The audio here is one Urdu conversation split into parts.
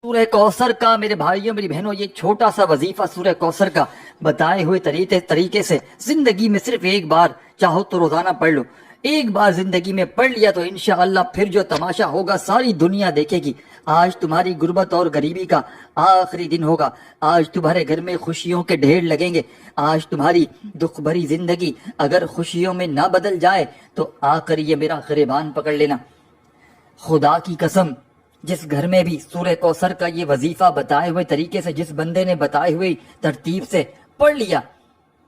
سورہ کوثر کا میرے بھائیوں میری بہنوں یہ چھوٹا سا وظیفہ سورہ کوثر کا بتائے ہوئے طریقے سے زندگی میں صرف ایک بار چاہو تو روزانہ پڑھ لو. ایک بار زندگی میں پڑھ لیا تو انشاءاللہ پھر جو تماشا ہوگا ساری دنیا دیکھے گی. آج تمہاری غربت اور غریبی کا آخری دن ہوگا. آج تمہارے گھر میں خوشیوں کے ڈھیر لگیں گے. آج تمہاری دکھ بھری زندگی اگر خوشیوں میں نہ بدل جائے تو آ کر یہ میرا گریبان پکڑ لینا. خدا کی قسم جس گھر میں بھی سورہ کوثر کا یہ وظیفہ بتائے ہوئے طریقے سے جس بندے نے بتائے ہوئے ترتیب سے پڑھ لیا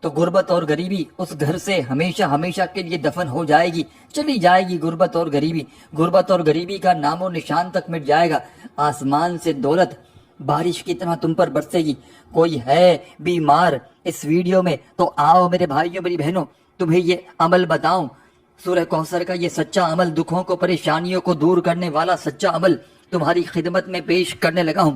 تو غربت اور غریبی اس گھر سے ہمیشہ ہمیشہ کے لیے دفن ہو جائے گی. چلی جائے گی غربت اور غریبی. غربت اور غریبی کا نام و نشان تک مٹ جائے گا. آسمان سے دولت بارش کی طرح تم پر برسے گی. کوئی ہے بیمار اس ویڈیو میں تو آؤ میرے بھائیوں میری بہنوں تمہیں یہ عمل بتاؤں. سورہ کوثر کا یہ سچا عمل دکھوں کو پریشانیوں کو دور کرنے والا سچا عمل تمہاری خدمت میں پیش کرنے لگا ہوں.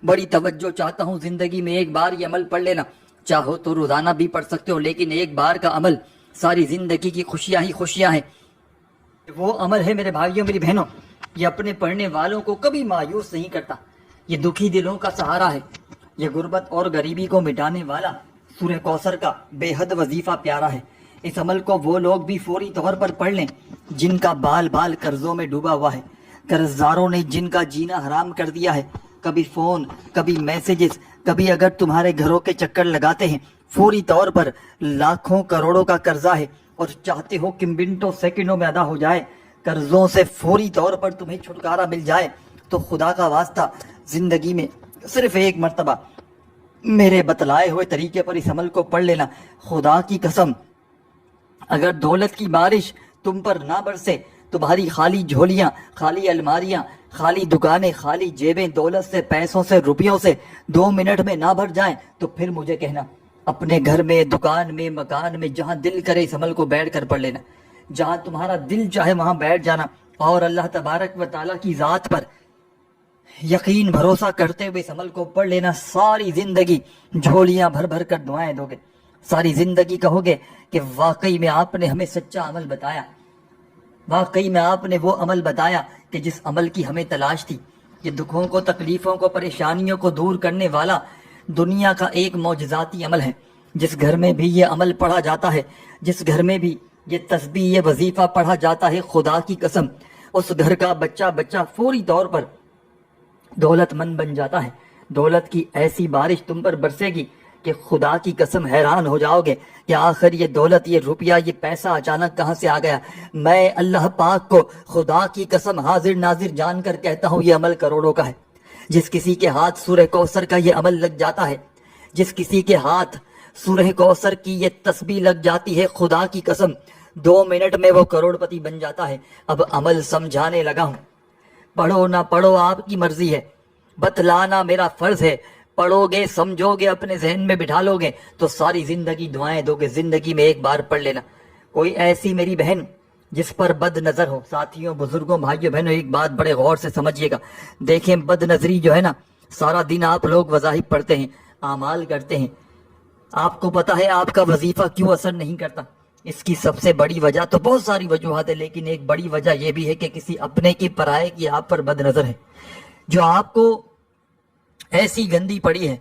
بڑی توجہ چاہتا ہوں. زندگی میں ایک بار یہ عمل پڑھ لینا. چاہو تو روزانہ بھی پڑھ سکتے ہو لیکن ایک بار کا عمل ساری زندگی کی خوشیاں ہی خوشیاں ہیں. وہ عمل ہے میرے بھائیوں میری بہنوں یہ اپنے پڑھنے والوں کو کبھی مایوس نہیں کرتا. یہ دکھی دلوں کا سہارا ہے. یہ غربت اور غریبی کو مٹانے والا سورہ کوثر کا بے حد وظیفہ پیارا ہے. اس عمل کو وہ لوگ بھی فوری طور پر پڑھ لیں جن کا بال بال قرضوں میں ڈوبا ہوا ہے. قرضداروں نے جن کا جینا حرام کر دیا ہے. کبھی فون کبھی میسیجز کبھی اگر تمہارے گھروں کے چکر لگاتے ہیں. فوری طور پر لاکھوں کروڑوں کا قرضہ ہے اور چاہتے ہو کہ منٹوں سیکنڈوں میں ادا ہو جائے. قرضوں سے فوری طور پر تمہیں چھٹکارا مل جائے تو خدا کا واسطہ زندگی میں صرف ایک مرتبہ میرے بتلائے ہوئے طریقے پر اس عمل کو پڑھ لینا. خدا کی قسم اگر دولت کی بارش تم پر نہ برسے تمہاری خالی جھولیاں خالی الماریاں خالی دکانیں خالی جیبیں دولت سے پیسوں سے روپیوں سے 2 منٹ میں نہ بھر جائیں تو پھر مجھے کہنا. اپنے گھر میں دکان میں مکان میں جہاں دل کرے اس عمل کو بیٹھ کر پڑھ لینا. جہاں تمہارا دل چاہے وہاں بیٹھ جانا اور اللہ تبارک و تعالیٰ کی ذات پر یقین بھروسہ کرتے ہوئے اس عمل کو پڑھ لینا. ساری زندگی جھولیاں بھر بھر کر دعائیں دو گے. ساری زندگی کہو گے کہ واقعی میں آپ نے ہمیں سچا عمل بتایا. واقعی میں آپ نے وہ عمل بتایا کہ جس عمل کی ہمیں تلاش تھی. یہ دکھوں کو تکلیفوں کو پریشانیوں کو دور کرنے والا دنیا کا ایک معجزاتی عمل ہے. جس گھر میں بھی یہ عمل پڑھا جاتا ہے جس گھر میں بھی یہ تسبیح یہ وظیفہ پڑھا جاتا ہے خدا کی قسم اس گھر کا بچہ فوری طور پر دولت مند بن جاتا ہے. دولت کی ایسی بارش تم پر برسے گی کہ خدا کی قسم حیران ہو جاؤ گے کہ آخر یہ دولت یہ روپیہ یہ پیسہ اچانک کہاں سے آ گیا. میں اللہ پاک کو خدا کی قسم حاضر ناظر جان کر کہتا ہوں یہ عمل کروڑوں کا ہے. جس کسی کے ہاتھ سورہ کوثر کا یہ عمل لگ جاتا ہے جس کسی کے ہاتھ سورہ کوثر کی یہ تسبیح لگ جاتی ہے خدا کی قسم 2 منٹ میں وہ کروڑ پتی بن جاتا ہے. اب عمل سمجھانے لگا ہوں. پڑھو نہ پڑھو آپ کی مرضی ہے. بتلانا میرا فرض ہے. پڑھو گے سمجھو گے اپنے ذہن میں بٹھا لو گے تو ساری زندگی دعائیں دو گے. زندگی میں ایک بار پڑھ لینا. کوئی ایسی میری بہن جس پر بد نظر ہو ساتھیوں بزرگوں بھائیوں بہنوں ایک بات بڑے غور سے سمجھیے گا. دیکھیں بد نظری جو ہے نا سارا دن آپ لوگ وظائف پڑھتے ہیں اعمال کرتے ہیں. آپ کو پتا ہے آپ کا وظیفہ کیوں اثر نہیں کرتا. اس کی سب سے بڑی وجہ تو بہت ساری وجوہات ہے لیکن ایک بڑی وجہ یہ بھی ہے کہ کسی اپنے کی پرائے کی آپ پر بد نظر ہے جو آپ کو ایسی گندی پڑی ہے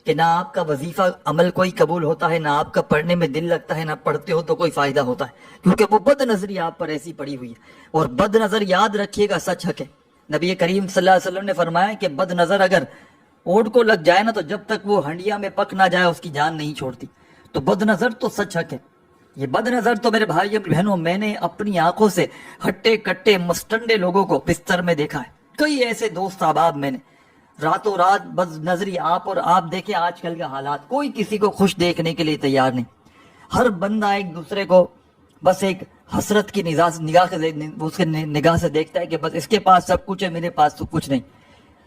کہ نہ آپ کا وظیفہ عمل کوئی قبول ہوتا ہے نہ آپ کا پڑھنے میں دل لگتا ہے نہ پڑھتے ہو تو کوئی فائدہ ہوتا ہے کیونکہ وہ بد نظری آپ پر ایسی پڑی ہوئی ہے. اور بد نظر یاد رکھیے گا سچ حق ہے. نبی کریم صلی اللہ علیہ وسلم نے فرمایا کہ بد نظر اگر اونٹ کو لگ جائے نا تو جب تک وہ ہنڈیا میں پک نہ جائے اس کی جان نہیں چھوڑتی. تو بد نظر تو سچ حق ہے. یہ بد نظر تو میرے بھائی بہنوں میں نے اپنی آنکھوں سے ہٹے کٹے مستنڈے لوگوں کو بستر میں دیکھا ہے. کئی ایسے دوست احباب میں نے راتوں رات بد نظری آپ دیکھیں آج کل کا حالات کوئی کسی کو خوش دیکھنے کے لیے تیار نہیں. ہر بندہ ایک دوسرے کو بس ایک حسرت کی نگاہ سے دیکھتا ہے کہ بس اس کے پاس سب کچھ ہے میرے پاس تو کچھ نہیں.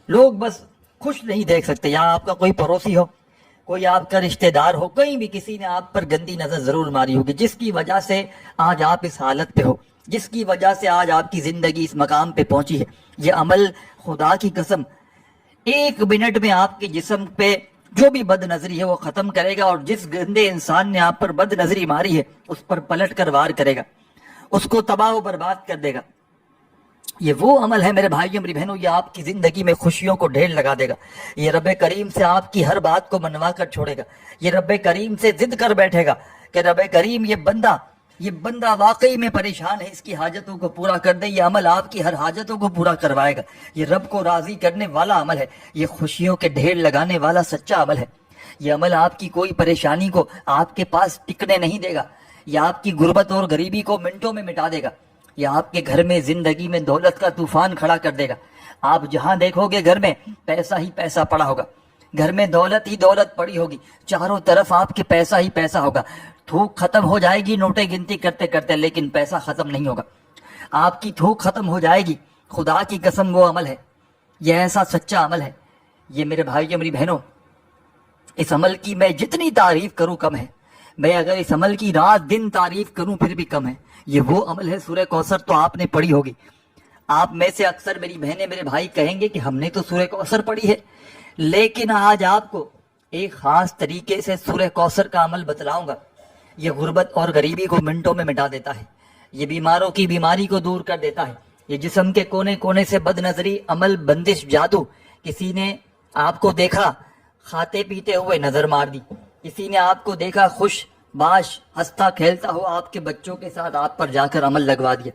لوگ بس خوش نہیں دیکھ سکتے. یہاں آپ کا کوئی پڑوسی ہو کوئی آپ کا رشتہ دار ہو کہیں بھی کسی نے آپ پر گندی نظر ضرور ماری ہوگی جس کی وجہ سے آج آپ اس حالت پہ ہو جس کی وجہ سے آج آپ کی زندگی اس مقام پہ پہنچی ہے. یہ عمل خدا کی قسم 1 منٹ میں آپ کے جسم پہ جو بھی بد نظری ہے وہ ختم کرے گا اور جس گندے انسان نے آپ پر بد نظری ماری ہے اس پر پلٹ کر وار کرے گا اس کو تباہ و برباد کر دے گا. یہ وہ عمل ہے میرے بھائیوں میری بہنوں، یہ آپ کی زندگی میں خوشیوں کو ڈھیر لگا دے گا، یہ رب کریم سے آپ کی ہر بات کو منوا کر چھوڑے گا، یہ رب کریم سے ضد کر بیٹھے گا کہ رب کریم یہ بندہ واقعی میں پریشان ہے، اس کی حاجتوں کو پورا کر دے۔ یہ عمل آپ کی ہر حاجتوں کو پورا کروائے گا، یہ رب کو راضی کرنے والا عمل ہے، یہ خوشیوں کے ڈھیر لگانے والا سچا عمل ہے۔ یہ عمل آپ کی کوئی پریشانی کو آپ کے پاس ٹکنے نہیں دے گا، یہ آپ کی غربت اور غریبی کو منٹوں میں مٹا دے گا، یہ آپ کے گھر میں زندگی میں دولت کا طوفان کھڑا کر دے گا۔ آپ جہاں دیکھو گے گھر میں پیسہ ہی پیسہ پڑا ہوگا، گھر میں دولت ہی دولت پڑی ہوگی، چاروں طرف آپ کے پیسہ ہی پیسہ ہوگا۔ تھوک ختم ہو جائے گی نوٹیں گنتی کرتے کرتے، لیکن پیسہ ختم نہیں ہوگا۔ آپ کی تھوک ختم ہو جائے گی، خدا کی قسم وہ عمل ہے، یہ ایسا سچا عمل ہے۔ یہ میرے بھائیوں میری بہنوں، اس عمل کی میں جتنی تعریف کروں کم ہے، میں اگر اس عمل کی رات دن تعریف کروں پھر بھی کم ہے۔ یہ وہ عمل ہے، سورہ کوثر تو آپ نے پڑھی ہوگی، آپ میں سے اکثر میری بہنیں میرے بھائی کہیں گے کہ ہم نے تو سورہ کوثر پڑھی ہے، لیکن آج آپ کو ایک خاص طریقے سے سورہ کوثر کا عمل بتلاؤں گا۔ یہ غربت اور غریبی کو منٹوں میں مٹا دیتا ہے، یہ بیماروں کی بیماری کو دور کر دیتا ہے، یہ جسم کے کونے کونے سے بد نظری، عمل، بندش، جادو، کسی نے آپ کو دیکھا کھاتے پیتے ہوئے نظر مار دی، کسی نے آپ کو دیکھا خوش باش ہنستا کھیلتا ہو آپ کے بچوں کے ساتھ، آپ پر جا کر عمل لگوا دیا،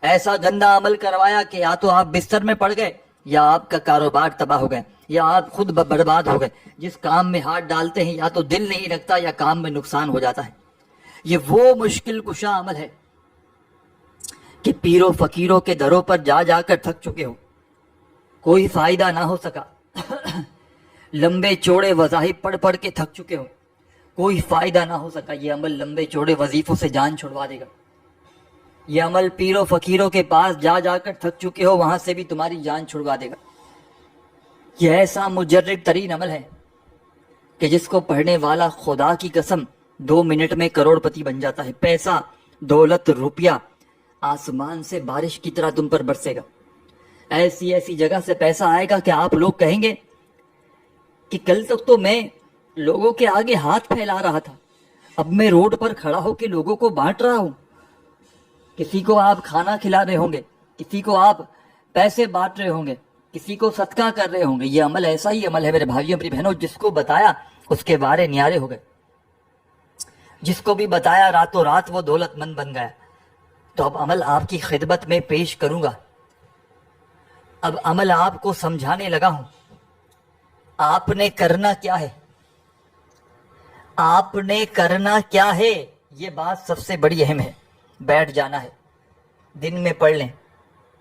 ایسا گندا عمل کروایا کہ یا تو آپ بستر میں پڑ گئے، یا آپ کا کاروبار تباہ ہو گئے، یا آپ خود برباد ہو گئے۔ جس کام میں ہاتھ ڈالتے ہیں یا تو دل نہیں لگتا یا کام میں نقصان ہو جاتا ہے۔ یہ وہ مشکل کشا عمل ہے کہ پیروں فقیروں کے دروں پر جا جا کر تھک چکے ہو، کوئی فائدہ نہ ہو سکا، لمبے چوڑے وظائف پڑھ پڑھ کے تھک چکے ہو، کوئی فائدہ نہ ہو سکا۔ یہ عمل لمبے چوڑے وظیفوں سے جان چھڑوا دے گا، یہ عمل پیروں فقیروں کے پاس جا جا کر تھک چکے ہو وہاں سے بھی تمہاری جان چھڑوا دے گا۔ یہ ایسا مجرب ترین عمل ہے کہ جس کو پڑھنے والا خدا کی قسم 2 منٹ میں کروڑ پتی بن جاتا ہے۔ پیسہ، دولت، روپیہ آسمان سے بارش کی طرح تم پر برسے گا، ایسی ایسی جگہ سے پیسہ آئے گا کہ آپ لوگ کہیں گے کہ کل تک تو میں لوگوں کے آگے ہاتھ پھیلا رہا تھا، اب میں روڈ پر کھڑا ہو کے لوگوں کو بانٹ رہا ہوں۔ کسی کو آپ کھانا کھلا رہے ہوں گے، کسی کو آپ پیسے بانٹ رہے ہوں گے، کسی کو صدقہ کر رہے ہوں گے۔ یہ عمل ایسا ہی عمل ہے میرے بھائیوں میری بہنوں، جس کو بتایا اس کے بارے نیارے ہو گئے، جس کو بھی بتایا راتوں رات وہ دولت مند بن گیا۔ تو اب عمل آپ کی خدمت میں پیش کروں گا، اب عمل آپ کو سمجھانے لگا ہوں۔ آپ نے کرنا کیا ہے، آپ نے کرنا کیا ہے، یہ بات سب سے بڑی اہم ہے۔ بیٹھ جانا ہے، دن میں پڑھ لیں،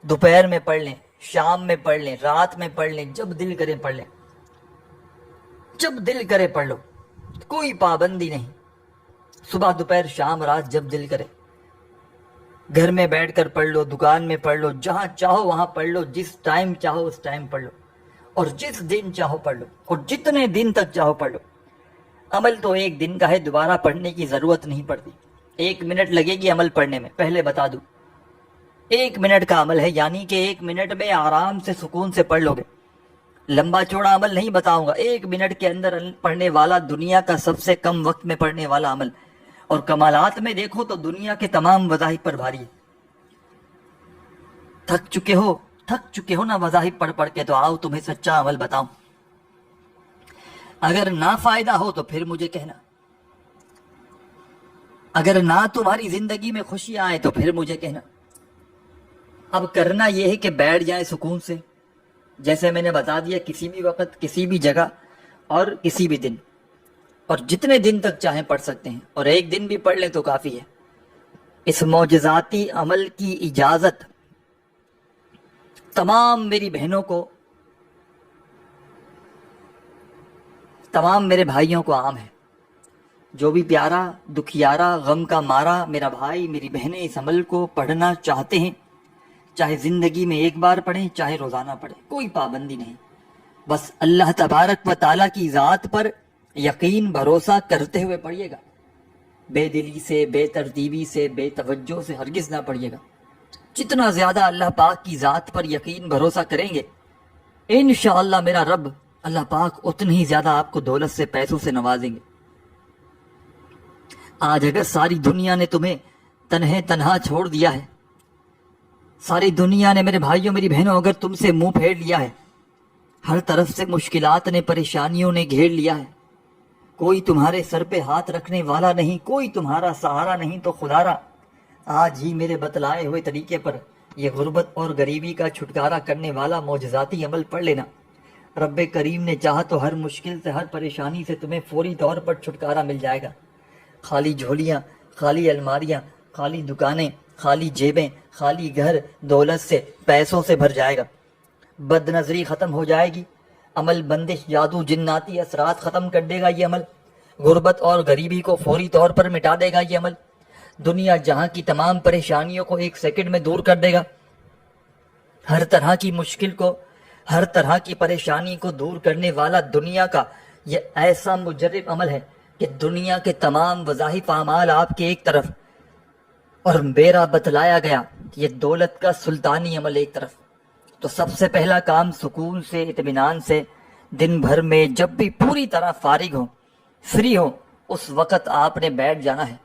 دوپہر میں پڑھ لیں، شام میں پڑھ لیں، رات میں پڑھ لیں، جب دل کرے پڑھ لیں، جب دل کرے پڑھ لو، کوئی پابندی نہیں، صبح دوپہر شام رات جب دل کرے، گھر میں بیٹھ کر پڑھ لو، دکان میں پڑھ لو، جہاں چاہو وہاں پڑھ لو، جس ٹائم چاہو اس ٹائم پڑھ لو، اور جس دن چاہو پڑھ لو، اور جتنے دن تک چاہو پڑھ لو۔ عمل تو ایک دن کا ہے، دوبارہ پڑھنے کی ضرورت نہیں پڑتی۔ 1 منٹ لگے گی عمل پڑھنے میں، پہلے بتا دوں 1 منٹ کا عمل ہے، یعنی کہ 1 منٹ میں آرام سے سکون سے پڑھ لو گے۔ لمبا چوڑا عمل نہیں بتاؤں گا، 1 منٹ کے اندر پڑھنے والا دنیا کا سب سے کم وقت میں پڑھنے والا عمل، اور کمالات میں دیکھو تو دنیا کے تمام وظائف پر بھاری ہے۔ تھک چکے ہو نا وظائف پڑھ پڑھ کے، تو آؤ تمہیں سچا عمل بتاؤں۔ اگر نہ فائدہ ہو تو پھر مجھے کہنا، اگر نہ تمہاری زندگی میں خوشی آئے تو پھر مجھے کہنا۔ اب کرنا یہ ہے کہ بیٹھ جائیں سکون سے، جیسے میں نے بتا دیا، کسی بھی وقت، کسی بھی جگہ اور کسی بھی دن، اور جتنے دن تک چاہیں پڑھ سکتے ہیں، اور 1 دن بھی پڑھ لیں تو کافی ہے۔ اس معجزاتی عمل کی اجازت تمام میری بہنوں کو، تمام میرے بھائیوں کو عام ہے۔ جو بھی پیارا، دکھیارا، غم کا مارا میرا بھائی میری بہنیں اس عمل کو پڑھنا چاہتے ہیں، چاہے زندگی میں 1 بار پڑھیں، چاہے روزانہ پڑھیں، کوئی پابندی نہیں، بس اللہ تبارک و تعالیٰ کی ذات پر یقین بھروسہ کرتے ہوئے پڑھیے گا، بے دلی سے، بے ترتیبی سے، بے توجہ سے ہرگز نہ پڑھیے گا۔ جتنا زیادہ اللہ پاک کی ذات پر یقین بھروسہ کریں گے، انشاءاللہ میرا رب اللہ پاک اتنی ہی زیادہ آپ کو دولت سے، پیسوں سے نوازیں گے۔ آج اگر ساری دنیا نے تمہیں تنہا چھوڑ دیا ہے، ساری دنیا نے میرے بھائیوں میری بہنوں اگر تم سے منہ پھیر لیا ہے، ہر طرف سے مشکلات نے پریشانیوں نے گھیر لیا ہے، کوئی تمہارے سر پہ ہاتھ رکھنے والا نہیں، کوئی تمہارا سہارا نہیں، تو خدارا آج ہی میرے بتلائے ہوئے طریقے پر یہ غربت اور غریبی کا چھٹکارا کرنے والا معجزاتی عمل پڑھ لینا۔ رب کریم نے چاہا تو ہر مشکل سے، ہر پریشانی سے تمہیں فوری طور پر چھٹکارا مل جائے گا۔ خالی جھولیاں، خالی الماریاں، خالی دکانیں، خالی جیبیں، خالی گھر دولت سے، پیسوں سے بھر جائے گا۔ بد نظری ختم ہو جائے گی، عمل بندش جادو جناتی اثرات ختم کر دے گا یہ عمل، غربت اور غریبی کو فوری طور پر مٹا دے گا یہ عمل، دنیا جہاں کی تمام پریشانیوں کو ایک سیکنڈ میں دور کر دے گا، ہر طرح کی مشکل کو، ہر طرح کی پریشانی کو دور کرنے والا دنیا کا یہ ایسا مجرب عمل ہے کہ دنیا کے تمام وظائف اعمال آپ کے ایک طرف اور میرا بتلایا گیا یہ دولت کا سلطانی عمل ایک طرف۔ تو سب سے پہلا کام سکون سے، اطمینان سے، دن بھر میں جب بھی پوری طرح فارغ ہو، فری ہو، اس وقت آپ نے بیٹھ جانا ہے،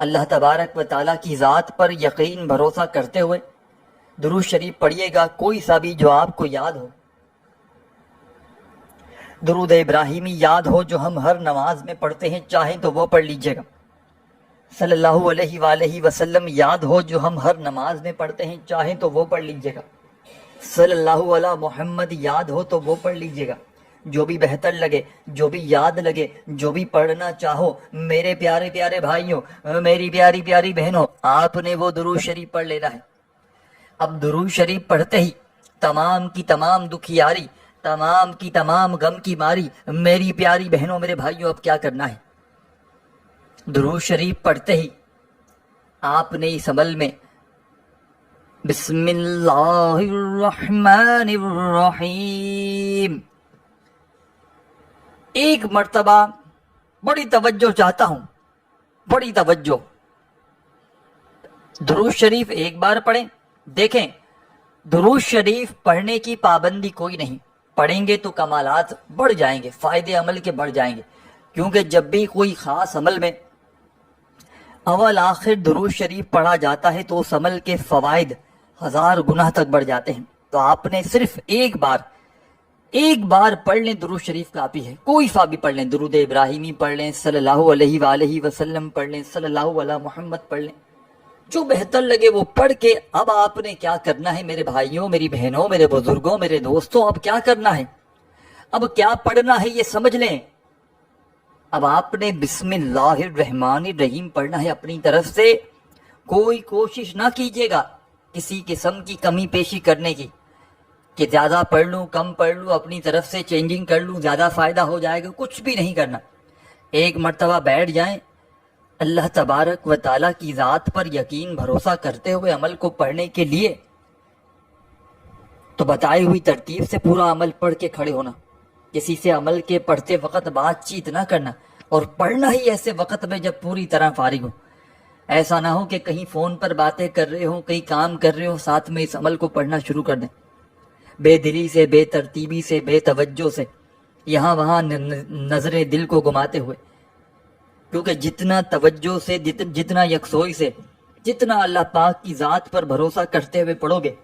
اللہ تبارک و تعالیٰ کی ذات پر یقین بھروسہ کرتے ہوئے درود شریف پڑھیے گا، کوئی سا بھی جو آپ کو یاد ہو، درود ابراہیمی یاد ہو جو ہم ہر نماز میں پڑھتے ہیں، چاہیں تو وہ پڑھ لیجئے گا، صلی اللہ علیہ وآلہ وسلم یاد ہو جو ہم ہر نماز میں پڑھتے ہیں، چاہیں تو وہ پڑھ لیجئے گا، صلی اللہ علیہ محمد یاد ہو تو وہ پڑھ لیجئے گا، جو بھی بہتر لگے، جو بھی یاد لگے، جو بھی پڑھنا چاہو، میرے پیارے پیارے بھائیوں، میری پیاری پیاری بہنوں، آپ نے وہ درود شریف پڑھ لینا ہے۔ اب درود شریف پڑھتے ہی تمام کی تمام دکھیاری، تمام کی تمام غم کی ماری، میری پیاری بہنوں میرے بھائیوں، اب کیا کرنا ہے؟ درود شریف پڑھتے ہی آپ نے اس عمل میں بسم اللہ الرحمن الرحیم ایک مرتبہ، بڑی توجہ چاہتا ہوں، بڑی توجہ، درود شریف ایک بار پڑھیں۔ دیکھیں، درود شریف پڑھنے کی پابندی کوئی نہیں، پڑھیں گے تو کمالات بڑھ جائیں گے، فائدے عمل کے بڑھ جائیں گے، کیونکہ جب بھی کوئی خاص عمل میں اول آخر درود شریف پڑھا جاتا ہے تو اس عمل کے فوائد 1000 گنا تک بڑھ جاتے ہیں۔ تو آپ نے صرف ایک بار پڑھ لیں، درود شریف کافی ہے، کوئی سا بھی پڑھ لیں، درود ابراہیمی پڑھ لیں، صلی اللہ علیہ وآلہ وسلم پڑھ لیں، صلی اللہ علیہ محمد پڑھ لیں، جو بہتر لگے وہ پڑھ کے اب آپ نے کیا کرنا ہے میرے بھائیوں، میری بہنوں، میرے بزرگوں، میرے دوستوں، اب کیا کرنا ہے، اب کیا پڑھنا ہے یہ سمجھ لیں۔ اب آپ نے بسم اللہ الرحمن الرحیم پڑھنا ہے اپنی طرف سے، کوئی کوشش نہ کیجیے گا کسی قسم کی کمی پیشی کرنے کی کہ زیادہ پڑھ لوں، کم پڑھ لوں، اپنی طرف سے چینجنگ کر لوں، زیادہ فائدہ ہو جائے گا، کچھ بھی نہیں کرنا۔ ایک مرتبہ بیٹھ جائیں، اللہ تبارک و تعالیٰ کی ذات پر یقین بھروسہ کرتے ہوئے عمل کو پڑھنے کے لیے تو بتائی ہوئی ترتیب سے پورا عمل پڑھ کے کھڑے ہونا، کسی سے عمل کے پڑھتے وقت بات چیت نہ کرنا، اور پڑھنا ہی ایسے وقت میں جب پوری طرح فارغ ہو، ایسا نہ ہو کہ کہیں فون پر باتیں کر رہے ہوں، کہیں کام کر رہے ہوں، ساتھ میں اس عمل کو پڑھنا شروع کر دیں، بے دلی سے، بے ترتیبی سے، بے توجہ سے، یہاں وہاں نظریں دل کو گھماتے ہوئے، کیونکہ جتنا توجہ سے، جتنا یکسوئی سے، جتنا اللہ پاک کی ذات پر بھروسہ کرتے ہوئے پڑھو گے،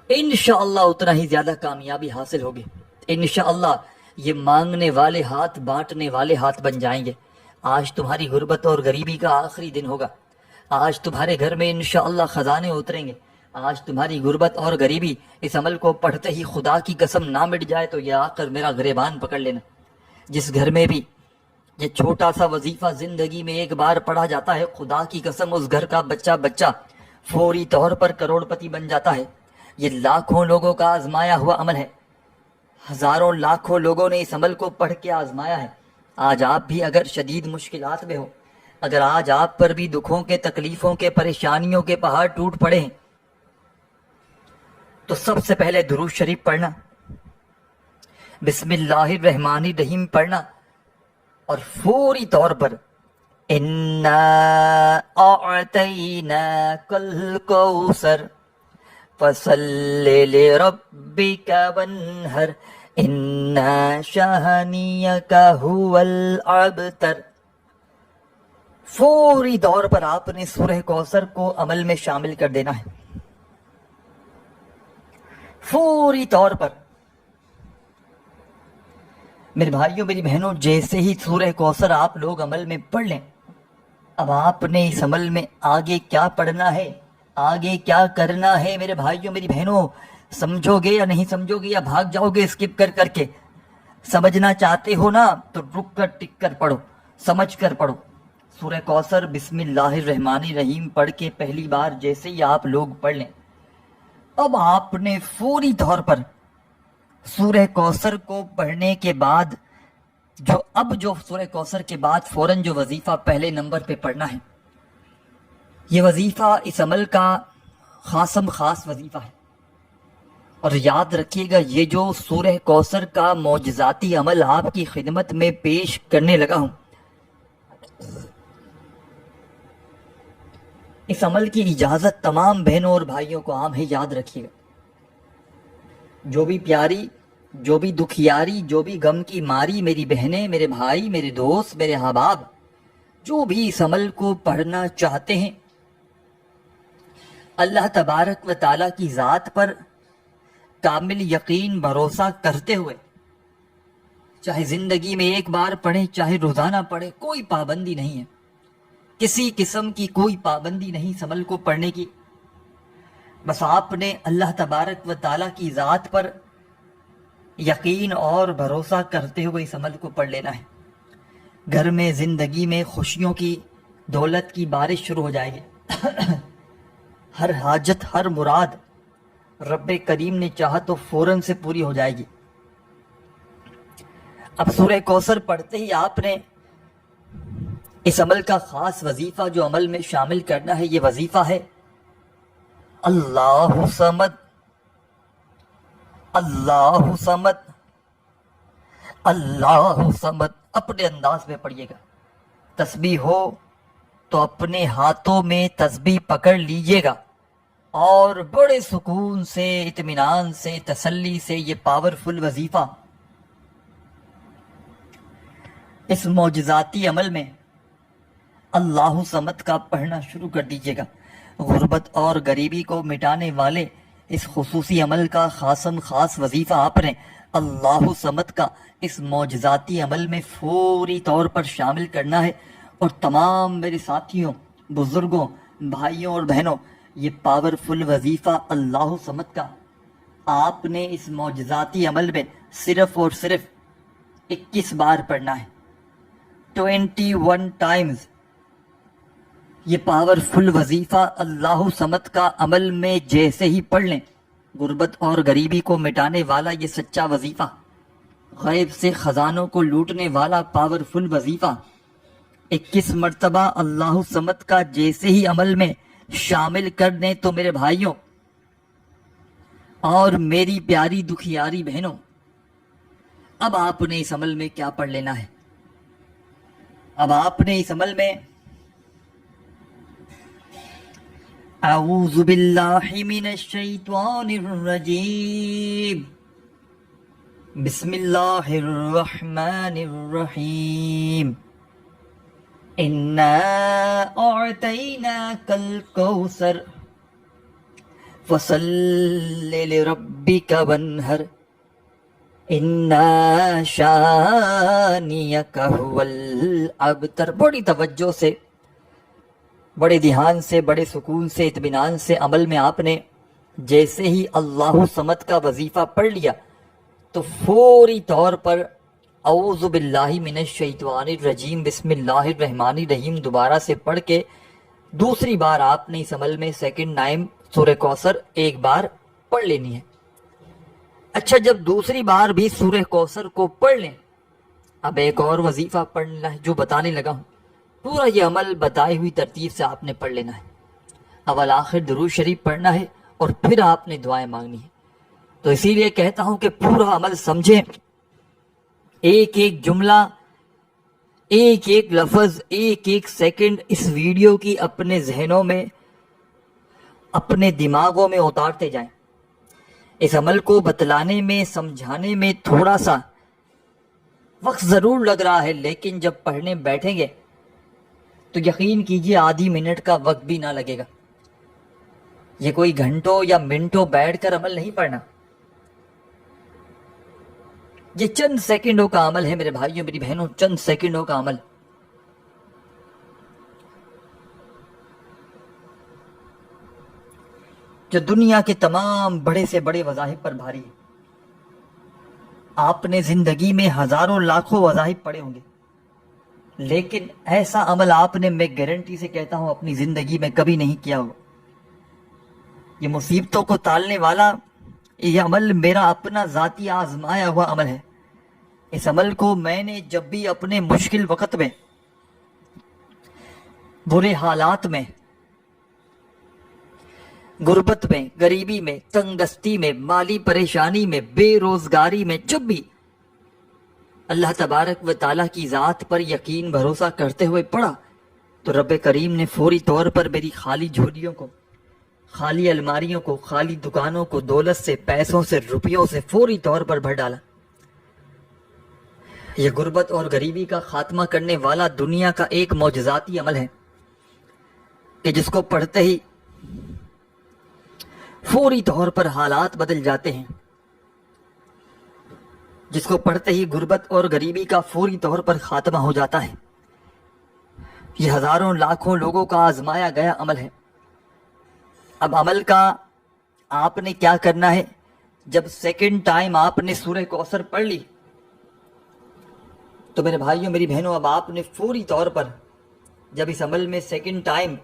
انشاءاللہ اتنا ہی زیادہ کامیابی حاصل ہوگی۔ انشاءاللہ یہ مانگنے والے ہاتھ بانٹنے والے ہاتھ بن جائیں گے۔ آج تمہاری غربت اور غریبی کا آخری دن ہوگا، آج تمہارے گھر میں انشاءاللہ خزانے اتریں گے، آج تمہاری غربت اور غریبی اس عمل کو پڑھتے ہی خدا کی قسم نہ مٹ جائے تو یہ آ کر میرا گریبان پکڑ لینا۔ جس گھر میں بھی یہ چھوٹا سا وظیفہ زندگی میں ایک بار پڑھا جاتا ہے، خدا کی قسم اس گھر کا بچہ فوری طور پر کروڑ پتی بن جاتا ہے۔ یہ لاکھوں لوگوں کا آزمایا ہوا عمل ہے، ہزاروں لاکھوں لوگوں نے اس عمل کو پڑھ کے آزمایا ہے۔ آج آپ بھی اگر شدید مشکلات میں ہو، اگر آج آپ پر بھی دکھوں کے، تکلیفوں کے، پریشانیوں کے پہاڑ ٹوٹ پڑے ہیں، تو سب سے پہلے درود شریف پڑھنا، بسم اللہ الرحمن الرحیم پڑھنا، اور فوری طور پر اِنَّا أَعْطَيْنَاكَ الْكَوْثَرَ فَصَلِّ لِرَبِّكَ وَانْحَرْ إِنَّ شَانِئَكَ هُوَ الْأَبْتَرُ، فوری طور پر آپ نے سورہ کوثر کو عمل میں شامل کر دینا ہے، فوری طور پر۔ میرے بھائیوں میری بہنوں، جیسے ہی سورہ کوثر آپ لوگ عمل میں پڑھ لیں، اب آپ نے اس عمل میں آگے کیا پڑھنا ہے، آگے کیا کرنا ہے، میرے بھائیوں میری بہنوں سمجھو گے یا نہیں سمجھو گے، یا بھاگ جاؤ گے اسکپ کر کر کے؟ سمجھنا چاہتے ہو نا تو رک کر ٹک کر پڑھو، سمجھ کر پڑھو۔ سورہ کوثر بسم اللہ الرحمن الرحیم پڑھ کے پہلی بار جیسے ہی آپ لوگ پڑھ لیں، اب آپ نے فوری طور پر سورہ کوثر کو پڑھنے کے بعد جو سورہ کوثر کے بعد فوراً جو وظیفہ پہلے نمبر پہ پڑھنا ہے، یہ وظیفہ اس عمل کا خاص وظیفہ ہے۔ اور یاد رکھیے گا، یہ جو سورہ کوثر کا معجزاتی عمل آپ کی خدمت میں پیش کرنے لگا ہوں، اس عمل کی اجازت تمام بہنوں اور بھائیوں کو عام ہے، یاد رکھیے گا۔ جو بھی پیاری، جو بھی دکھیاری، جو بھی غم کی ماری میری بہنیں، میرے بھائی، میرے دوست، میرے احباب، جو بھی اس عمل کو پڑھنا چاہتے ہیں، اللہ تبارک و تعالیٰ کی ذات پر کامل یقین بھروسہ کرتے ہوئے، چاہے زندگی میں ایک بار پڑھیں، چاہے روزانہ پڑھیں، کوئی پابندی نہیں ہے، کسی قسم کی کوئی پابندی نہیں اس عمل کو پڑھنے کی۔ بس آپ نے اللہ تبارک و تعالیٰ کی ذات پر یقین اور بھروسہ کرتے ہوئے اس عمل کو پڑھ لینا ہے۔ گھر میں، زندگی میں خوشیوں کی، دولت کی بارش شروع ہو جائے گی۔ ہر حاجت، ہر مراد رب کریم نے چاہا تو فوراً سے پوری ہو جائے گی۔ اب سورہ کوثر پڑھتے ہی آپ نے اس عمل کا خاص وظیفہ جو عمل میں شامل کرنا ہے، یہ وظیفہ ہے اللہ صمد، اللہ صمد، اللہ صمد۔ اپنے انداز میں پڑھیے گا۔ تسبیح ہو تو اپنے ہاتھوں میں تسبیح پکڑ لیجئے گا اور بڑے سکون سے، اطمینان سے، تسلی سے یہ پاورفل وظیفہ اس معجزاتی عمل میں اللہ صمد کا پڑھنا شروع کر دیجئے گا۔ غربت اور غریبی کو مٹانے والے اس خصوصی عمل کا خاص وظیفہ آپ نے اللہ صمد کا اس معجزاتی عمل میں فوری طور پر شامل کرنا ہے۔ اور تمام میرے ساتھیوں، بزرگوں، بھائیوں اور بہنوں، یہ پاورفل وظیفہ اللہ صمد کا آپ نے اس معجزاتی عمل میں صرف اور صرف 21 بار پڑھنا ہے، 21 ٹائمز۔ یہ پاورفل وظیفہ اللہ صمد کا عمل میں جیسے ہی پڑھ لیں، غربت اور غریبی کو مٹانے والا یہ سچا وظیفہ، غیب سے خزانوں کو لوٹنے والا پاورفل وظیفہ 21 مرتبہ اللہ صمد کا جیسے ہی عمل میں شامل کر دیں تو میرے بھائیوں اور میری پیاری دکھیاری بہنوں، اب آپ نے اس عمل میں کیا پڑھ لینا ہے؟ اب آپ نے اس عمل میں اعوذ باللہ من الشیطان الرجیم، بسم اللہ الرحمن الرحیم، انا اعطیناک الکوثر فصل لربک وانحر، انا شانیک هو الابتر۔ بڑی توجہ سے، بڑے دھیان سے، بڑے سکون سے، اطمینان سے عمل میں آپ نے جیسے ہی اللہ صمد کا وظیفہ پڑھ لیا تو فوری طور پر اعوذ باللہ من الشیطان الرجیم بسم اللہ الرحمن الرحیم دوبارہ سے پڑھ کے دوسری بار آپ نے اس عمل میں سیکنڈ ٹائم سورہ کوثر ایک بار پڑھ لینی ہے۔ اچھا، جب دوسری بار بھی سورہ کوثر کو پڑھ لیں، اب ایک اور وظیفہ پڑھنا ہے جو بتانے لگا ہوں۔ پورا یہ عمل بتائی ہوئی ترتیب سے آپ نے پڑھ لینا ہے۔ اول آخر درود شریف پڑھنا ہے اور پھر آپ نے دعائیں مانگنی ہے۔ تو اسی لیے کہتا ہوں کہ پورا عمل سمجھیں، ایک ایک جملہ، ایک ایک لفظ، ایک ایک سیکنڈ اس ویڈیو کی اپنے ذہنوں میں، اپنے دماغوں میں اتارتے جائیں۔ اس عمل کو بتلانے میں، سمجھانے میں تھوڑا سا وقت ضرور لگ رہا ہے، لیکن جب پڑھنے بیٹھیں گے تو یقین کیجئے آدھی منٹ کا وقت بھی نہ لگے گا. یہ کوئی گھنٹوں یا منٹوں بیٹھ کر عمل نہیں پڑھنا، یہ چند سیکنڈوں کا عمل ہے میرے بھائیوں میری بہنوں، چند سیکنڈوں کا عمل. جو دنیا کے تمام بڑے سے بڑے وظائف پر بھاری ہے. آپ نے زندگی میں ہزاروں لاکھوں وظائف پڑھے ہوں گے، لیکن ایسا عمل آپ نے، میں گارنٹی سے کہتا ہوں، اپنی زندگی میں کبھی نہیں کیا ہوگا. یہ مصیبتوں کو ٹالنے والا یہ عمل میرا اپنا ذاتی آزمایا ہوا عمل ہے. اس عمل کو میں نے جب بھی اپنے مشکل وقت میں، برے حالات میں، غربت میں، غریبی میں، تنگ دستی میں، مالی پریشانی میں، بے روزگاری میں، جب بھی اللہ تبارک و تعالیٰ کی ذات پر یقین بھروسہ کرتے ہوئے پڑھا تو رب کریم نے فوری طور پر میری خالی جھولیوں کو، خالی الماریوں کو، خالی دکانوں کو دولت سے، پیسوں سے، روپیوں سے فوری طور پر بھر ڈالا. یہ غربت اور غریبی کا خاتمہ کرنے والا دنیا کا ایک معجزاتی عمل ہے کہ جس کو پڑھتے ہی فوری طور پر حالات بدل جاتے ہیں، جس کو پڑھتے ہی غربت اور غریبی کا فوری طور پر خاتمہ ہو جاتا ہے. یہ ہزاروں لاکھوں لوگوں کا آزمایا گیا عمل ہے. اب عمل کا آپ نے کیا کرنا ہے؟ جب سیکنڈ ٹائم آپ نے سورہ کوثر پڑھ لی تو میرے بھائیوں میری بہنوں، اب آپ نے فوری طور پر جب اس عمل میں سیکنڈ ٹائم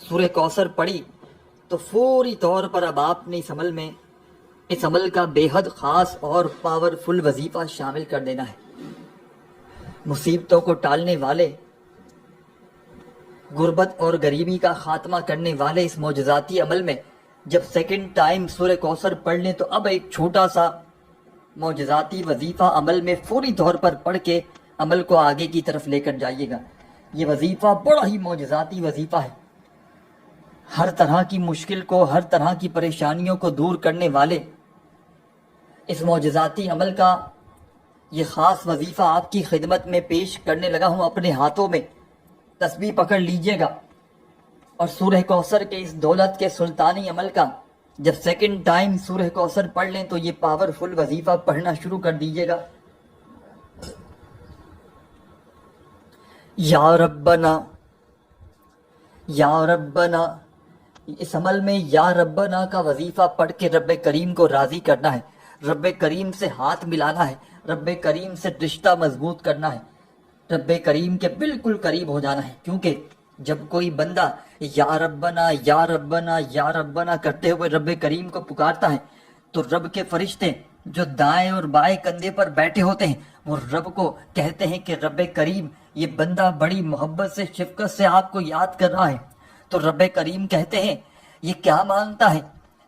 سورہ کوثر پڑھی تو فوری طور پر اب آپ نے اس عمل کا بے حد خاص اور پاورفل وظیفہ شامل کر دینا ہے. مصیبتوں کو ٹالنے والے، غربت اور غریبی کا خاتمہ کرنے والے اس معجزاتی عمل میں جب سیکنڈ ٹائم سورہ کوثر پڑھ لیں تو اب ایک چھوٹا سا معجزاتی وظیفہ عمل میں فوری طور پر پڑھ کے عمل کو آگے کی طرف لے کر جائیے گا. یہ وظیفہ بڑا ہی معجزاتی وظیفہ ہے. ہر طرح کی مشکل کو، ہر طرح کی پریشانیوں کو دور کرنے والے اس معجزاتی عمل کا یہ خاص وظیفہ آپ کی خدمت میں پیش کرنے لگا ہوں. اپنے ہاتھوں میں تسبیح پکڑ لیجئے گا اور سورہ کوثر کے اس دولت کے سلطانی عمل کا جب سیکنڈ ٹائم سورہ کوثر پڑھ لیں تو یہ پاورفل وظیفہ پڑھنا شروع کر دیجئے گا. یا ربنا یا ربنا. اس عمل میں یا ربنا کا وظیفہ پڑھ کے رب کریم کو راضی کرنا ہے، رب کریم سے ہاتھ ملانا ہے، رب کریم سے رشتہ مضبوط کرنا ہے، رب کریم کے بالکل قریب ہو جانا ہے. کیونکہ جب کوئی بندہ یا ربنا یا ربنا یا ربنا کرتے ہوئے رب کریم کو پکارتا ہے تو رب کے فرشتے جو دائیں اور بائیں کندھے پر بیٹھے ہوتے ہیں وہ رب کو کہتے ہیں کہ رب کریم یہ بندہ بڑی محبت سے، شفقت سے آپ کو یاد کر رہا ہے. تو رب کریم کہتے ہیں یہ کیا مانگتا ہے،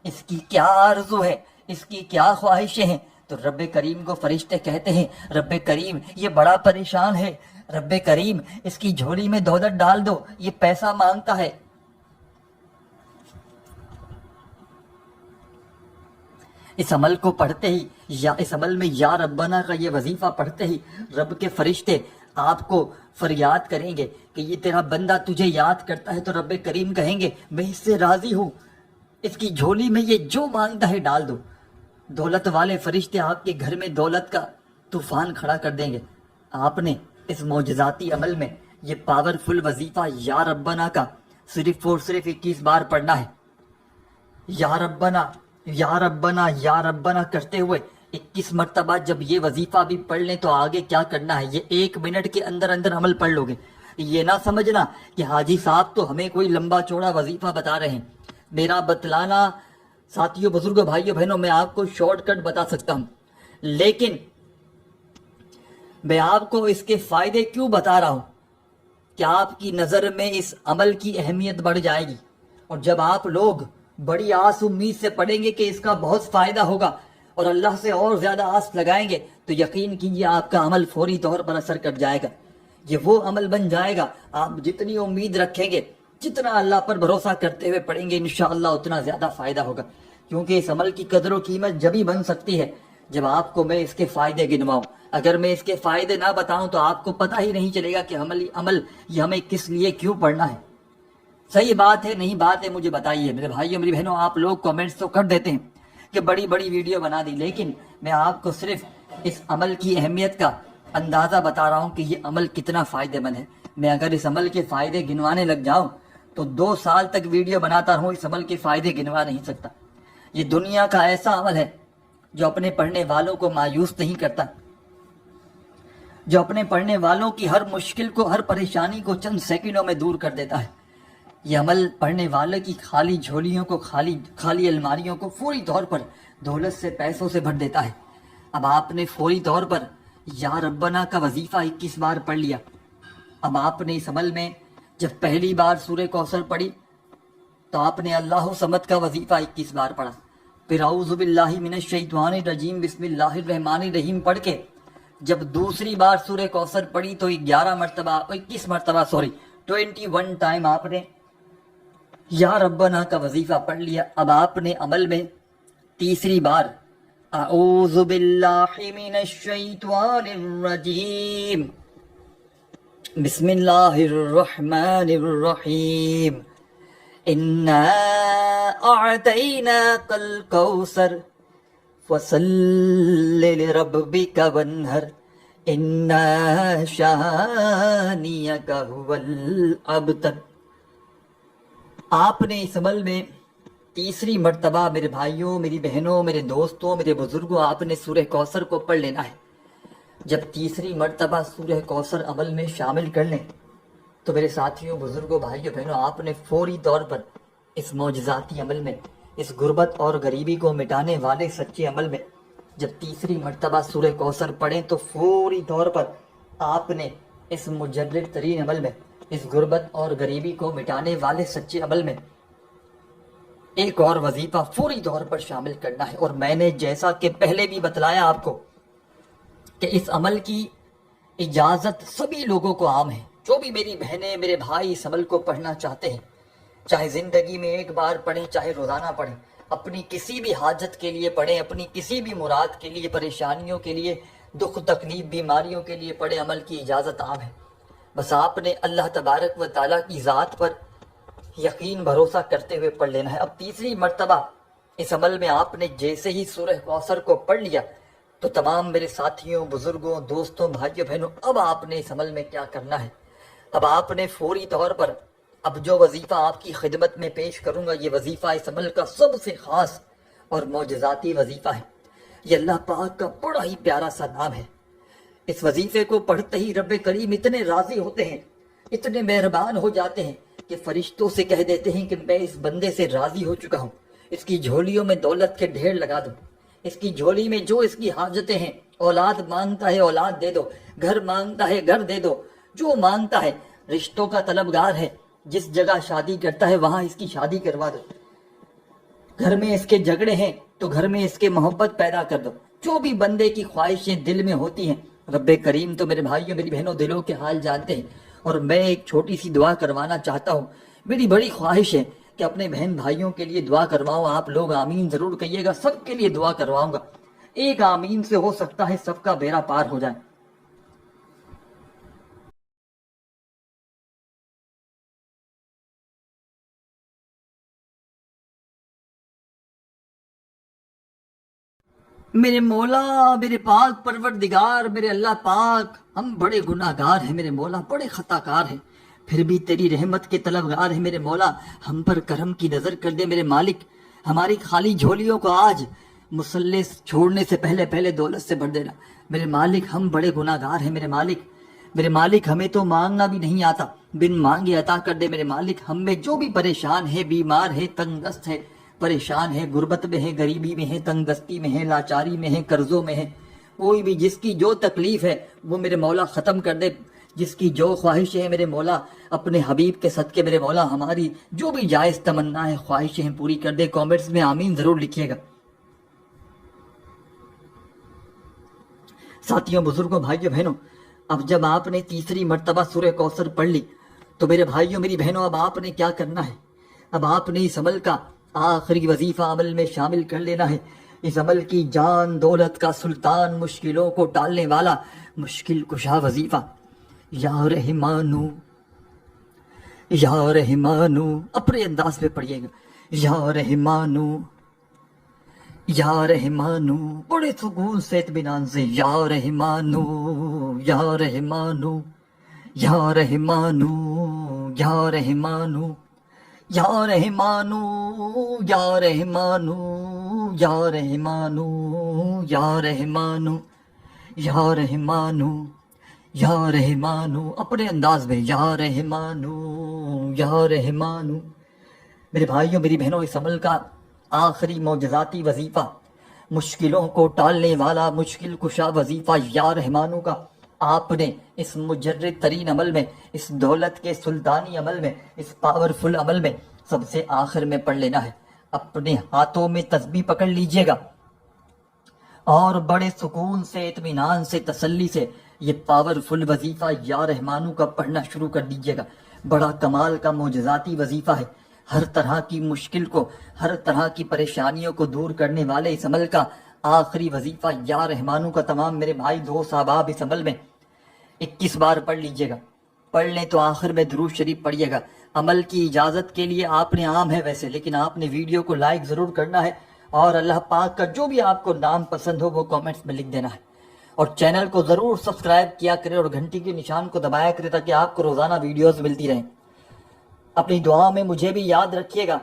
اس کی کیا آرزو ہے، اس کی کیا خواہشیں ہیں. تو رب کریم کو فرشتے کہتے ہیں رب کریم یہ بڑا پریشان ہے، رب کریم اس کی جھولی میں دولت ڈال دو، یہ پیسہ مانگتا ہے. اس عمل کو پڑھتے ہی یا اس عمل میں یا ربنا کا یہ وظیفہ پڑھتے ہی رب کے فرشتے آپ کو فریاد کریں گے کہ یہ تیرا بندہ تجھے یاد کرتا ہے. تو رب کریم کہیں گے میں اس سے راضی ہوں، اس کی جھولی میں یہ جو مانگتا ہے ڈال دو. دولت والے فرشتے آپ کے گھر میں دولت کا طوفان کھڑا کر دیں گے. آپ نے اس معجزاتی عمل میں یہ پاورفل وظیفہ یا ربنا کا صرف اور صرف 21 بار پڑھنا ہے. یا ربنا یا ربنا یا ربنا کرتے ہوئے 21 مرتبہ جب یہ وظیفہ بھی پڑھ لیں تو آگے کیا کرنا ہے یہ 1 منٹ کے اندر اندر عمل پڑھ لو گے. یہ نہ سمجھنا کہ حاجی صاحب تو ہمیں کوئی لمبا چوڑا وظیفہ بتا رہے ہیں. میرا بتلانا ساتھیوں، بزرگوں، بھائیوں، بہنوں، میں آپ کو شارٹ کٹ بتا سکتا ہوں، لیکن میں آپ کو اس کے فائدے کیوں بتا رہا ہوں کہ آپ کی نظر میں اس عمل کی اہمیت بڑھ جائے گی. اور جب آپ لوگ بڑی آس امید سے پڑھیں گے کہ اس کا بہت فائدہ ہوگا اور اللہ سے اور زیادہ آس لگائیں گے تو یقین کیجیے آپ کا عمل فوری طور پر اثر کر جائے گا. یہ وہ عمل بن جائے گا، آپ جتنی امید رکھیں گے، جتنا اللہ پر بھروسہ کرتے ہوئے پڑھیں گے، انشاءاللہ اتنا زیادہ فائدہ ہوگا. کیونکہ اس عمل کی قدر و قیمت جبھی بن سکتی ہے جب آپ کو میں اس کے فائدے گنواؤں. اگر میں اس کے فائدے نہ بتاؤں تو آپ کو پتہ ہی نہیں چلے گا کہ عمل یہ ہمیں کس لیے کیوں پڑھنا ہے. صحیح بات ہے نہیں بات ہے مجھے بتائیے میرے بھائیوں میری بہنوں. آپ لوگ کامنٹس تو کر دیتے ہیں کہ بڑی بڑی ویڈیو بنا دی, لیکن میں آپ کو صرف اس عمل کی اہمیت کا اندازہ بتا رہا ہوں کہ یہ عمل کتنا فائدہ مند ہے. میں اگر اس عمل کے فائدے گنوانے لگ جاؤں تو 2 سال تک ویڈیو بناتا رہوں, اس عمل کے فائدے گنوا نہیں سکتا. یہ دنیا کا ایسا عمل ہے جو اپنے پڑھنے والوں کو مایوس نہیں کرتا, جو اپنے پڑھنے والوں کی ہر مشکل کو, ہر پریشانی کو چند سیکنڈوں میں دور کر دیتا ہے. یہ عمل پڑھنے والے کی خالی جھولیوں کو, خالی الماریوں کو فوری طور پر دولت سے, پیسوں سے بھر دیتا ہے. اب آپ نے فوری طور پر یا ربنا کا وظیفہ 21 بار پڑھ لیا. اب آپ نے اس عمل میں جب پہلی بار سورہ کوثر پڑھی تو آپ نے اللہ صمد کا وظیفہ 21 بار پڑھا. پھر اعوذ باللہ من الشیطان الرجیم بسم اللہ الرحمن الرحیم پڑھ کے جب دوسری بار سورہ کوثر پڑھی تو 21 مرتبہ 21 ٹائم آپ نے یا ربنا کا وظیفہ پڑھ لیا. اب آپ نے عمل میں تیسری بار اعوذ باللہ من الشیطان الرجیم بسم اللہ الرحمن الرحیم انا اعطیناک الکوثر فصل لربک وانہر انا شانیک هو الابتر. آپ نے اس عمل میں تیسری مرتبہ میرے بھائیوں میری بہنوں میرے دوستوں میرے بزرگوں آپ نے سورہ کوثر کو پڑھ لینا ہے. جب تیسری مرتبہ سورہ کوثر عمل میں شامل کر لیں تو میرے ساتھیوں بزرگوں بھائیوں بہنوں آپ نے فوری طور پر اس معجزاتی عمل میں, اس غربت اور غریبی کو مٹانے والے سچے عمل میں جب تیسری مرتبہ سورہ کوثر پڑھیں تو فوری طور پر آپ نے اس مجرد ترین عمل میں, اس غربت اور غریبی کو مٹانے والے سچے عمل میں ایک اور وظیفہ فوری طور پر شامل کرنا ہے. اور میں نے جیسا کہ پہلے بھی بتلایا آپ کو کہ اس عمل کی اجازت سبھی لوگوں کو عام ہے. جو بھی میری بہنیں میرے بھائی اس عمل کو پڑھنا چاہتے ہیں, چاہے زندگی میں ایک بار پڑھیں چاہے روزانہ پڑھیں, اپنی کسی بھی حاجت کے لیے پڑھیں, اپنی کسی بھی مراد کے لیے, پریشانیوں کے لیے, دکھ تکلیف بیماریوں کے لیے پڑھیں, عمل کی اجازت عام ہے. بس آپ نے اللہ تبارک و تعالیٰ کی ذات پر یقین بھروسہ کرتے ہوئے پڑھ لینا ہے. اب تیسری مرتبہ اس عمل میں آپ نے جیسے ہی سورہ کوثر کو پڑھ لیا تو تمام میرے ساتھیوں بزرگوں دوستوں بھائیوں بہنوں اب آپ نے اس عمل میں کیا کرنا ہے. اب آپ نے فوری طور پر اب جو وظیفہ آپ کی خدمت میں پیش کروں گا یہ وظیفہ اس عمل کا سب سے خاص اور معجزاتی وظیفہ ہے. یہ اللہ پاک کا بڑا ہی پیارا سا نام ہے. اس وظیفے کو پڑھتے ہی رب کریم اتنے راضی ہوتے ہیں, اتنے مہربان ہو جاتے ہیں کہ فرشتوں سے کہہ دیتے ہیں کہ میں اس بندے سے راضی ہو چکا ہوں, اس کی جھولیوں میں دولت کے ڈھیر لگا دو, اس کی جھولی میں جو اس کی حاجتیں ہیں, اولاد مانگتا ہے اولاد دے دو, گھر مانگتا ہے گھر دے دو, جو مانگتا ہے, رشتوں کا طلبگار ہے جس جگہ شادی کرتا ہے وہاں اس کی شادی کروا دو, گھر میں اس کے جھگڑے ہیں تو گھر میں اس کے محبت پیدا کر دو. جو بھی بندے کی خواہشیں دل میں ہوتی ہیں رب کریم تو میرے بھائیوں میری بہنوں دلوں کے حال جانتے ہیں. اور میں ایک چھوٹی سی دعا کروانا چاہتا ہوں. میری بڑی خواہش ہے کہ اپنے بہن بھائیوں کے لیے دعا کرواؤں. آپ لوگ آمین ضرور کہیے گا. سب کے لیے دعا کرواؤں گا. ایک آمین سے ہو سکتا ہے سب کا بیڑا پار ہو جائے. میرے مولا میرے پاک پروردگار میرے اللہ پاک, ہم بڑے گناہ گار ہیں میرے مولا, بڑے خطا کار ہیں, پھر بھی تیری رحمت کے طلبگار ہیں میرے مولا. ہم پر کرم کی نظر کر دے میرے مالک. ہماری خالی جھولیوں کو آج مصلے چھوڑنے سے پہلے دولت سے بھر دینا میرے مالک. ہم بڑے گناہ گار ہیں میرے مالک. میرے مالک ہمیں تو مانگنا بھی نہیں آتا, بن مانگے عطا کر دے میرے مالک. ہم میں جو بھی پریشان ہے, بیمار ہے, تنگ دست ہے, پریشان ہے, غربت میں ہے, غریبی میں ہے, تنگ دستی میں ہے, لاچاری میں ہے, قرضوں میں ہے, کوئی بھی جس کی جو تکلیف ہے وہ میرے مولا ختم کر دے. جس کی جو خواہش ہے میرے مولا اپنے حبیب کے صدقے میرے مولا ہماری جو بھی جائز تمنا ہے خواہشیں ہیں پوری کر دے. کامنٹس میں آمین ضرور لکھیے گا. ساتھیوں بزرگوں بھائیوں بہنوں, اب جب آپ نے تیسری مرتبہ سورہ کوثر پڑھ لی تو میرے بھائیوں میری بہنوں اب آپ نے کیا کرنا ہے. اب آپ نے اس عمل کا آخری وظیفہ عمل میں شامل کر لینا ہے. اس عمل کی جان دولت کا سلطان، مشکلوں کو ٹالنے والا مشکل کشا وظیفہ، یا رحمانو یا رحمانو، اپنے انداز میں پڑھیے گا، یا رحمانو یا رحمانو، بڑے سکون سے اطمینان سے، یا رحمانو یا رحمانو یا رحمانو یا رحمانو یا رحمانو یا رحمانو یا رحمانو یا رحمانو یا رحمانو یا رحمانو، اپنے انداز میں، یا رحمانو یا رحمانو۔ میرے بھائیوں میری بہنوں، اس عمل کا آخری معجزاتی وظیفہ، مشکلوں کو ٹالنے والا مشکل کشا وظیفہ یا رحمانو کا آپ نے اس مجرد ترین عمل میں، اس دولت کے سلطانی عمل میں، اس پاورفل عمل میں سب سے آخر میں پڑھ لینا ہے۔ اپنے ہاتھوں میں تسبیح پکڑ لیجئے گا اور بڑے سکون سے، اطمینان سے، تسلی سے یہ پاورفل وظیفہ یا رحمانو کا پڑھنا شروع کر دیجئے گا۔ بڑا کمال کا معجزاتی وظیفہ ہے، ہر طرح کی مشکل کو، ہر طرح کی پریشانیوں کو دور کرنے والے اس عمل کا آخری وظیفہ یا رحمانو کا تمام میرے بھائی دوست احباب اس عمل میں 21 بار پڑھ لیجئے گا۔ پڑھ لیں تو آخر میں درود شریف پڑھیے گا۔ عمل کی اجازت کے لیے آپ نے عام ہے ویسے، لیکن آپ نے ویڈیو کو لائک ضرور کرنا ہے، اور اللہ پاک کا جو بھی آپ کو نام پسند ہو وہ کامنٹس میں لکھ دینا ہے، اور چینل کو ضرور سبسکرائب کیا کریں اور گھنٹی کے نشان کو دبایا کریں تاکہ آپ کو روزانہ ویڈیوز ملتی رہیں۔ اپنی دعا میں مجھے بھی یاد رکھیے گا،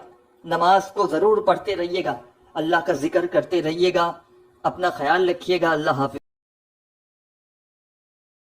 نماز کو ضرور پڑھتے رہیے گا، اللہ کا ذکر کرتے رہیے گا، اپنا خیال رکھیے گا۔ اللہ حافظ۔